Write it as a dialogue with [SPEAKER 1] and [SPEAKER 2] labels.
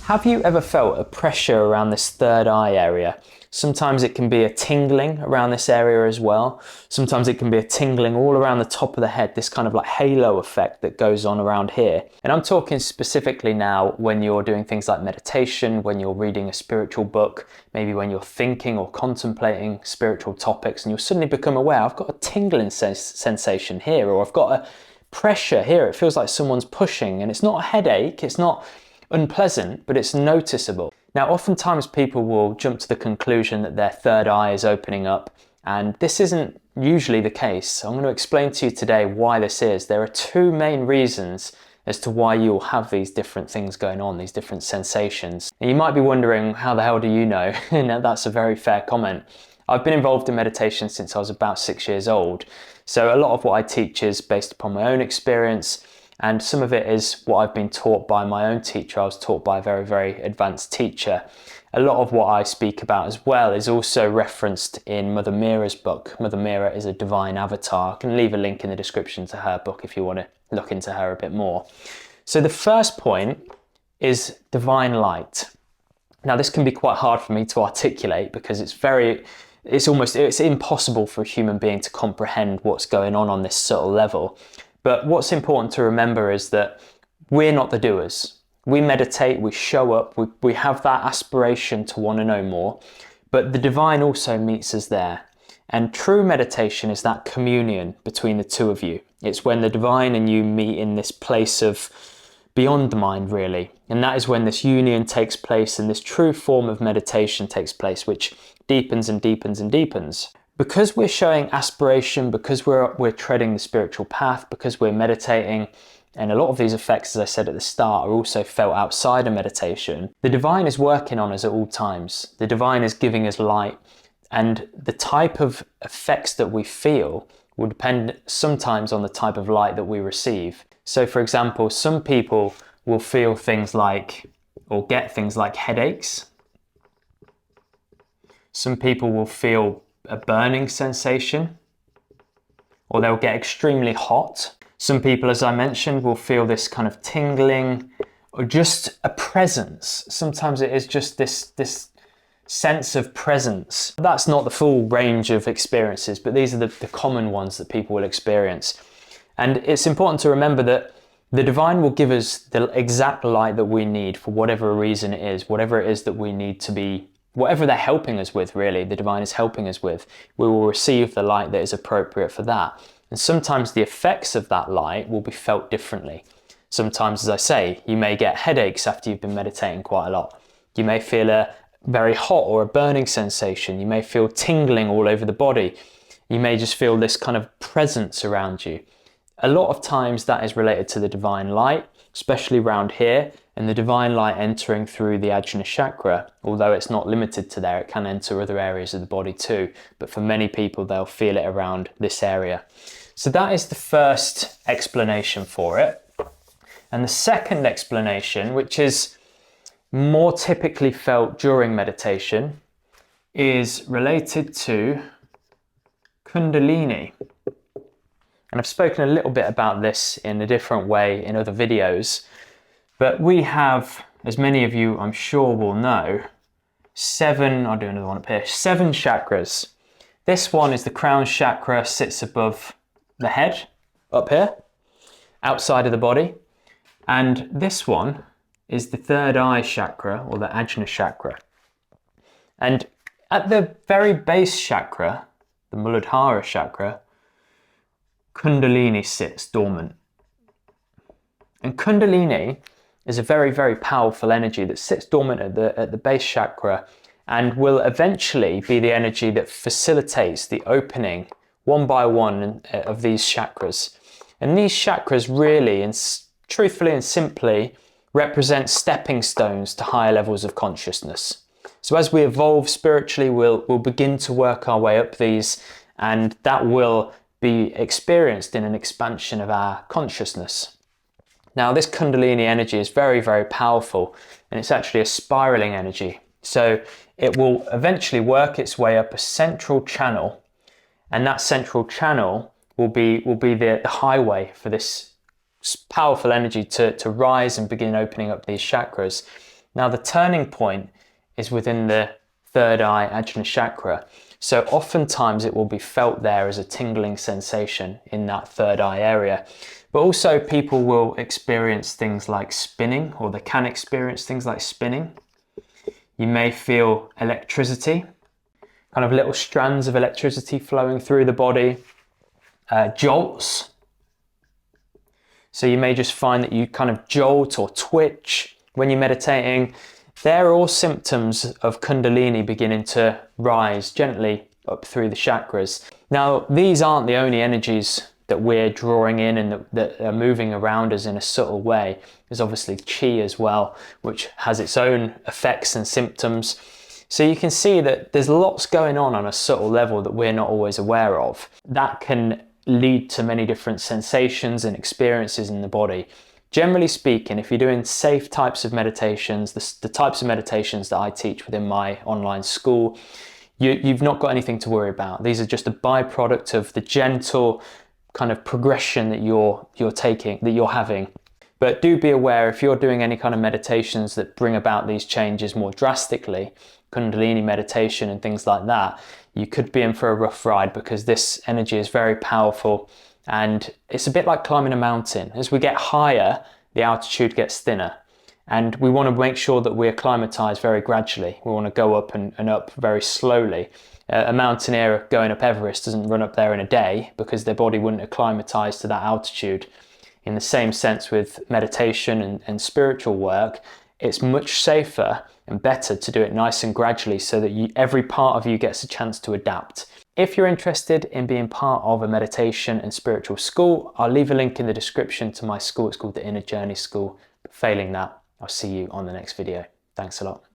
[SPEAKER 1] Have you ever felt a pressure around this third eye area? Sometimes it can be a tingling around this area as well. Sometimes it can be a tingling all around the top of the head, this kind of like halo effect that goes on around here. And I'm talking specifically now when you're doing things like meditation, when you're reading a spiritual book, maybe when you're thinking or contemplating spiritual topics and you'll suddenly become aware, I've got a tingling sensation here, or I've got a pressure here. It feels like someone's pushing, and it's not a headache, it's not unpleasant, but it's noticeable. Now, oftentimes people will jump to the conclusion that their third eye is opening up, and this isn't usually the case. So I'm going to explain to you today why this is. There are two main reasons as to why you'll have these different things going on, these different sensations. And you might be wondering, how the hell do you know? And that's a very fair comment. I've been involved in meditation since I was about 6 years old. So a lot of what I teach is based upon my own experience, and some of it is what I've been taught by my own teacher. I was taught by a very, very advanced teacher. A lot of what I speak about as well is also referenced in Mother Meera's book. Mother Meera is a divine avatar. I can leave a link in the description to her book if you want to look into her a bit more. So the first point is divine light. Now, this can be quite hard for me to articulate because it's impossible for a human being to comprehend what's going on this subtle level. But what's important to remember is that we're not the doers. We meditate, we show up, we have that aspiration to want to know more, but the divine also meets us there. And true meditation is that communion between the two of you. It's when the divine and you meet in this place of beyond the mind, really. And that is when this union takes place and this true form of meditation takes place, which deepens and deepens and deepens. Because we're showing aspiration, because we're treading the spiritual path, because we're meditating, and a lot of these effects, as I said at the start, are also felt outside of meditation, the divine is working on us at all times. The divine is giving us light, and the type of effects that we feel will depend sometimes on the type of light that we receive. So for example, some people will feel things like, or get things like headaches. Some people will feel a burning sensation, or they'll get extremely hot. Some people, as I mentioned, will feel this kind of tingling or just a presence. Sometimes it is just this sense of presence. That's not the full range of experiences, but these are the common ones that people will experience. And it's important to remember that the divine will give us the exact light that we need for whatever reason it is, whatever it is that we need to be, whatever they're helping us with, really, the divine is helping us with, we will receive the light that is appropriate for that. And sometimes the effects of that light will be felt differently. Sometimes, as I say, you may get headaches after you've been meditating quite a lot. You may feel a very hot or a burning sensation. You may feel tingling all over the body. You may just feel this kind of presence around you. A lot of times that is related to the divine light, especially around here, and the divine light entering through the Ajna chakra. Although it's not limited to there, it can enter other areas of the body too. But for many people, they'll feel it around this area. So that is the first explanation for it. And the second explanation, which is more typically felt during meditation, is related to Kundalini. And I've spoken a little bit about this in a different way in other videos, but we have, as many of you I'm sure will know, I'll do another one up here, 7 chakras. This one is the crown chakra, sits above the head, up here, outside of the body. And this one is the third eye chakra, or the Ajna chakra. And at the very base chakra, the Muladhara chakra, Kundalini sits dormant. And Kundalini is a very, very powerful energy that sits dormant at the base chakra and will eventually be the energy that facilitates the opening one by one of these chakras. And these chakras really, and truthfully and simply, represent stepping stones to higher levels of consciousness. So as we evolve spiritually, we'll begin to work our way up these, and that will be experienced in an expansion of our consciousness. Now, this Kundalini energy is very, very powerful, and it's actually a spiraling energy. So it will eventually work its way up a central channel, and that central channel will be the highway for this powerful energy to rise and begin opening up these chakras. Now the turning point is within the third eye Ajna chakra. So oftentimes it will be felt there as a tingling sensation in that third eye area. But also people will experience things like spinning, or they can experience things like spinning. You may feel electricity, kind of little strands of electricity flowing through the body, jolts. So you may just find that you kind of jolt or twitch when you're meditating. They're all symptoms of Kundalini beginning to rise gently up through the chakras. Now, these aren't the only energies that we're drawing in and that are moving around us in a subtle way. There's obviously Qi as well, which has its own effects and symptoms. So you can see that there's lots going on a subtle level that we're not always aware of. That can lead to many different sensations and experiences in the body. Generally speaking, if you're doing safe types of meditations, the types of meditations that I teach within my online school, you've not got anything to worry about. These are just a byproduct of the gentle kind of progression that you're having. But do be aware, if you're doing any kind of meditations that bring about these changes more drastically, Kundalini meditation and things like that, you could be in for a rough ride, because this energy is very powerful. And it's a bit like climbing a mountain. As we get higher, the altitude gets thinner. And we want to make sure that we acclimatize very gradually. We want to go up and up very slowly. A mountaineer going up Everest doesn't run up there in a day, because their body wouldn't acclimatize to that altitude. In the same sense with meditation and spiritual work, it's much safer and better to do it nice and gradually, so that every part of you gets a chance to adapt. If you're interested in being part of a meditation and spiritual school, I'll leave a link in the description to my school. It's called the Inner Journey School. But failing that, I'll see you on the next video. Thanks a lot.